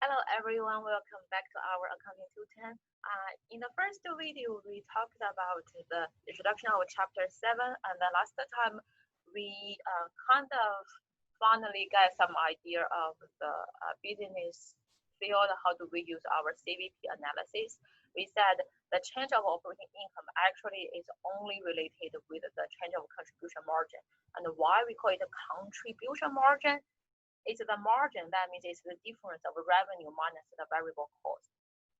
Hello everyone, welcome back to our Accounting 210. In the first video, we talked about the introduction of chapter 7, and the last time we kind of finally get some idea of the business field. How do we use our CVP analysis? We said the change of operating income actually is only related with the change of contribution margin. And why we call it a contribution margin? It's the margin, that means it's the difference of revenue minus the variable cost.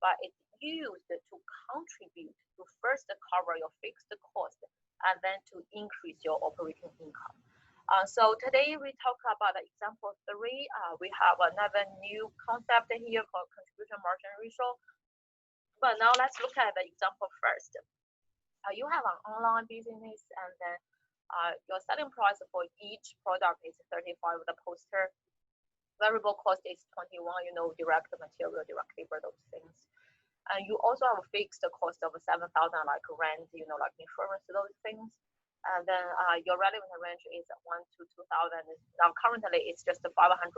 But it's used to contribute to first cover your fixed cost and then to increase your operating income. So today we talk about example 3. We have another new concept here called contribution margin ratio. But now let's look at the example first. You have an online business, and then your selling price for each product is 35, the poster. Variable cost is 21, direct material, direct labor, those things. And you also have a fixed cost of 7,000, like rent, like insurance, those things. And then your relevant range is 1 to 2,000. Now currently it's just 550,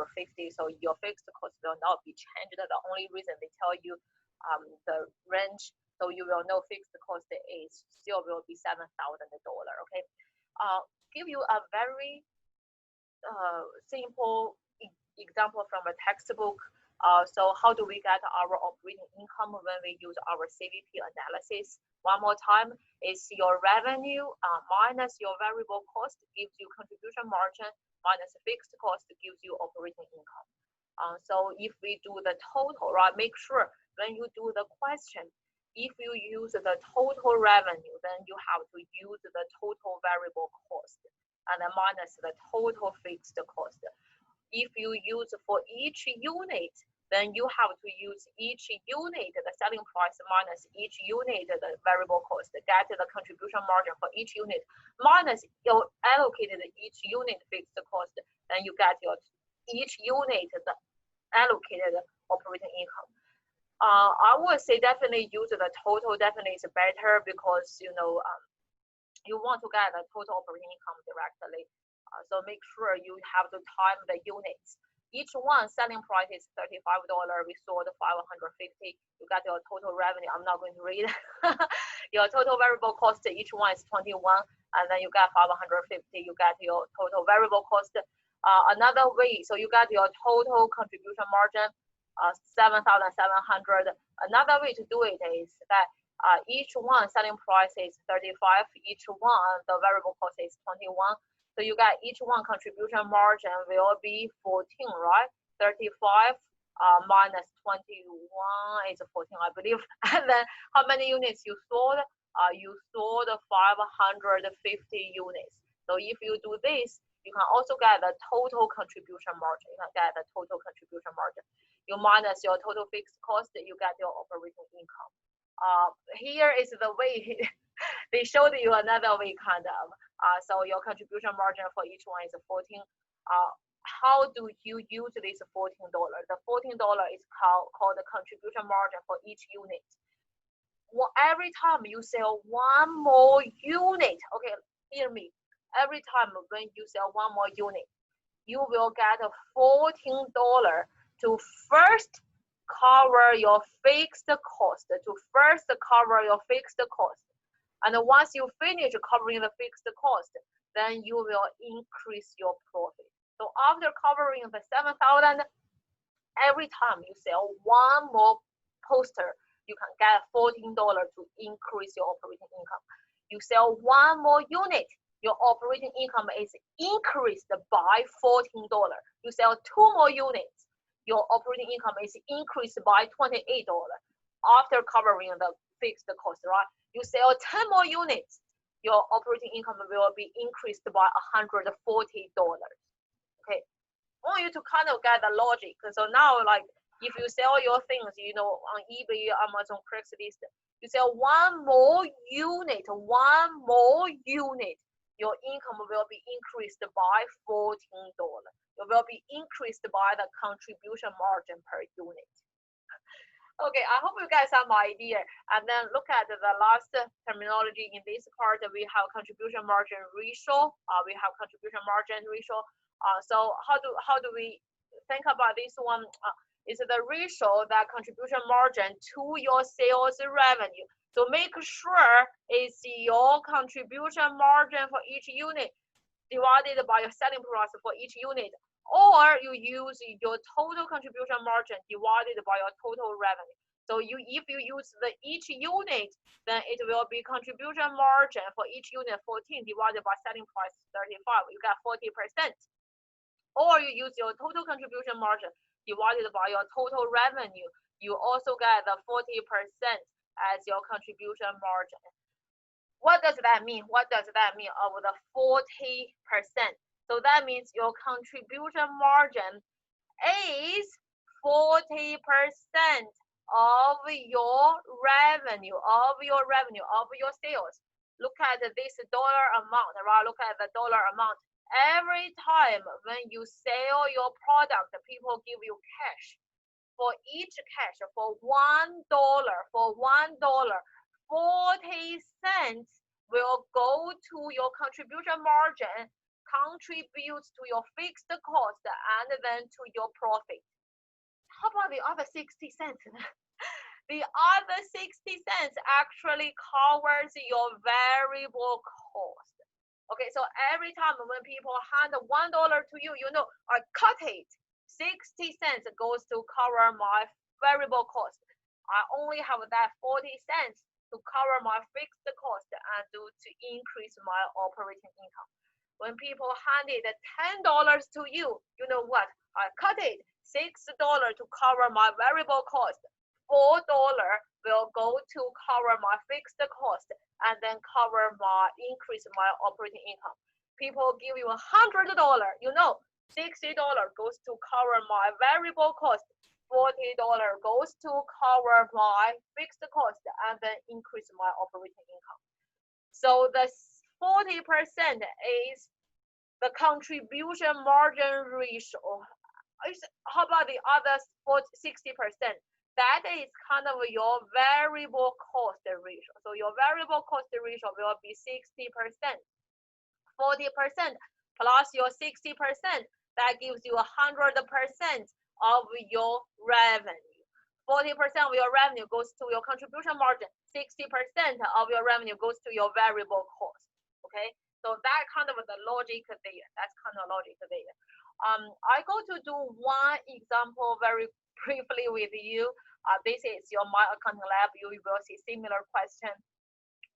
so your fixed cost will not be changed. The only reason they tell you the range, so you will know fixed cost is still will be $7,000. Okay. Give you a very simple example from a textbook. So how do we get our operating income when we use our CVP analysis? One more time, is your revenue minus your variable cost gives you contribution margin minus fixed cost gives you operating income. So if we do the total, right, make sure when you do the question, if you use the total revenue, then you have to use the total variable cost and then minus the total fixed cost. If you use for each unit, then you have to use each unit, the selling price minus each unit, the variable cost, get the contribution margin for each unit, minus your allocated each unit fixed cost, then you get your each unit, the allocated operating income. I would say definitely use the total, definitely is better because, you want to get the total operating income directly. So make sure you have to time the units. Each one selling price is $35. We sold 550. You got your total revenue. I'm not going to read. Your total variable cost, each one is 21, and then you got 550. You got your total variable cost. Another way, so you got your total contribution margin, 7,700. Another way to do it is that each one selling price is 35. Each one the variable cost is 21. So you got each one contribution margin will be 14, right? 35 minus 21 is 14, I believe. And then how many units you sold? You sold 550 units. So if you do this, you can also get the total contribution margin. You can get the total contribution margin. You minus your total fixed cost, you get your operating income. Here is the way they showed you another way, kind of. So your contribution margin for each one is 14. How do you use this $14? The $14 is called the contribution margin for each unit. Well, every time you sell one more unit, okay, hear me. Every time when you sell one more unit, you will get $14 to first cover your fixed cost. And once you finish covering the fixed cost, then you will increase your profit. So after covering the 7,000, every time you sell one more poster, you can get $14 to increase your operating income. You sell one more unit, your operating income is increased by $14. You sell two more units, your operating income is increased by $28 after covering the fixed cost, right? You sell 10 more units, your operating income will be increased by $140. Okay, I want you to kind of get the logic. So now, like, if you sell your things, on eBay, Amazon, Craigslist, you sell one more unit, your income will be increased by $14. It will be increased by the contribution margin per unit. Okay, I hope you get some idea. And then look at the last terminology in this part. We have contribution margin ratio. So how do we think about this one? is the ratio that contribution margin to your sales revenue. So make sure it's your contribution margin for each unit divided by your selling price for each unit, or you use your total contribution margin divided by your total revenue. So if you use each unit, then it will be contribution margin for each unit 14 divided by selling price 35. You got 40%. Or you use your total contribution margin divided by your total revenue. You also get the 40% as your contribution margin. What does that mean? What does that mean of the 40%? So that means your contribution margin is 40% of your revenue, of your sales. Look at this dollar amount, right? Look at the dollar amount. Every time when you sell your product, people give you cash. For each cash, for $1, 40 cents will go to your contribution margin, contributes to your fixed cost, and then to your profit. How about the other 60 cents? The other 60 cents actually covers your variable cost. Okay, so every time when people hand $1 to you, you know, I cut it. 60 cents goes to cover my variable cost. I only have that 40 cents to cover my fixed cost and to increase my operating income. When people handed $10 to you, you know what? I cut it. $6 to cover my variable cost. $4 will go to cover my fixed cost and then increase my operating income. People give you $100, you know, $60 goes to cover my variable cost, $40 goes to cover my fixed cost and then increase my operating income. So the 40% is the contribution margin ratio. How about the other 60%? That is kind of your variable cost ratio. So your variable cost ratio will be 60%. 40% plus your 60%, that gives you 100% of your revenue. 40% of your revenue goes to your contribution margin. 60% of your revenue goes to your variable cost. Okay, so that kind of the logic there. That's kind of logic there. I go to do one example very briefly with you. This is your My Accounting Lab. You will see similar question.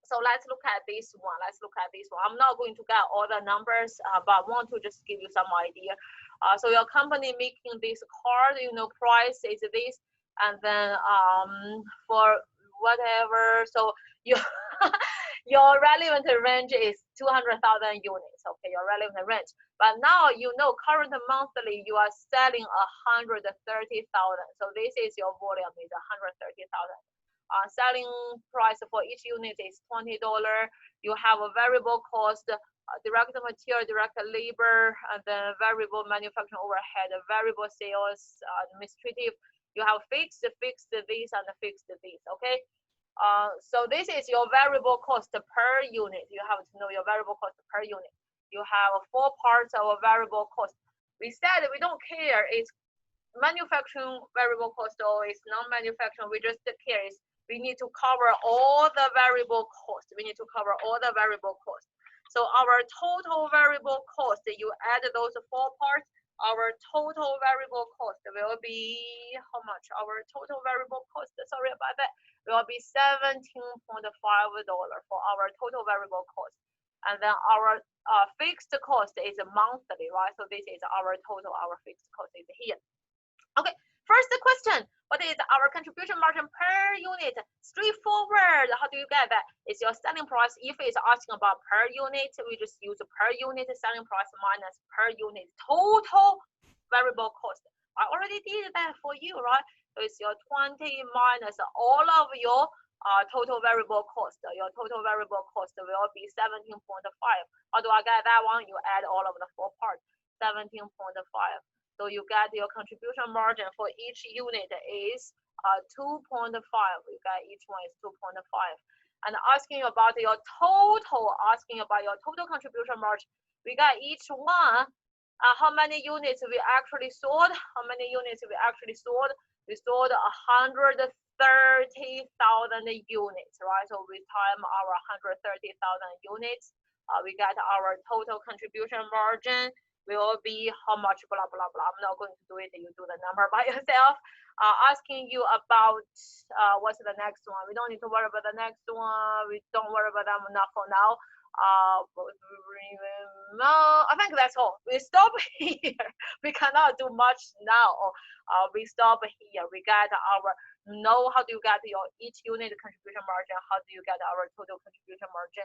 So let's look at this one. I'm not going to get all the numbers, but I want to just give you some idea. So your company making this card, you know, price is this, and then for whatever, so your relevant range is 200,000 units. Okay, your relevant range. But now you know current monthly you are selling 130,000. So this is your volume is 130,000. Selling price for each unit is $20. You have a variable cost, direct material, direct labor, and then variable manufacturing overhead, variable sales, administrative. You have fixed this, and fixed this. Okay. So this is your variable cost per unit. You have to know your variable cost per unit. You have 4 parts of a variable cost. We said we don't care it's manufacturing variable cost or it's non-manufacturing. We just care is we need to cover all the variable costs. So our total variable cost, you add those 4 parts, our total variable cost will be how much? Our total variable cost, sorry about that, will be $17.5 for our total variable cost. And then our fixed cost is monthly, right? So this is our total, our fixed cost is here. Okay, first question, what is our contribution margin per unit? Straightforward. How do you get that? It's your selling price. If it's asking about per unit, we just use per unit selling price minus per unit total variable cost. I already did that for you, right? So it's your 20 minus all of your total variable cost. Your total variable cost will be 17.5. How do I get that one? You add all of the 4 parts, 17.5. So you get your contribution margin for each unit is 2.5. You get each one is 2.5. And asking about your total contribution margin, we got each one How many units we actually sold? How many units we actually sold? We sold 130,000 units, right? So we time our 130,000 units, we get our total contribution margin will be how much, blah, blah, blah. I'm not going to do it. You do the number by yourself. Asking you about what's the next one. We don't need to worry about the next one. We don't worry about them enough for now. I think that's all. We stop here. We cannot do much now. We stop here. We get our know how do you get your each unit contribution margin. How do you get our total contribution margin?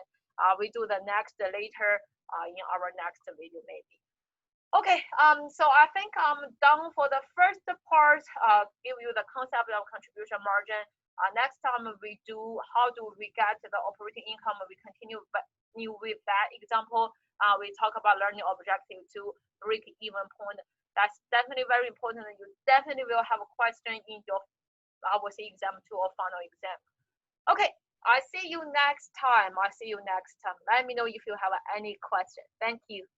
We do the next later in our next video maybe. Okay, so I think I'm done for the first part, give you the concept of contribution margin. Next time we do, how do we get the operating income? We continue with that example. We talk about learning objective to break even point. That's definitely very important. You definitely will have a question in your, I will say, exam 2 or final exam. Okay, I see you next time. Let me know if you have any question. Thank you.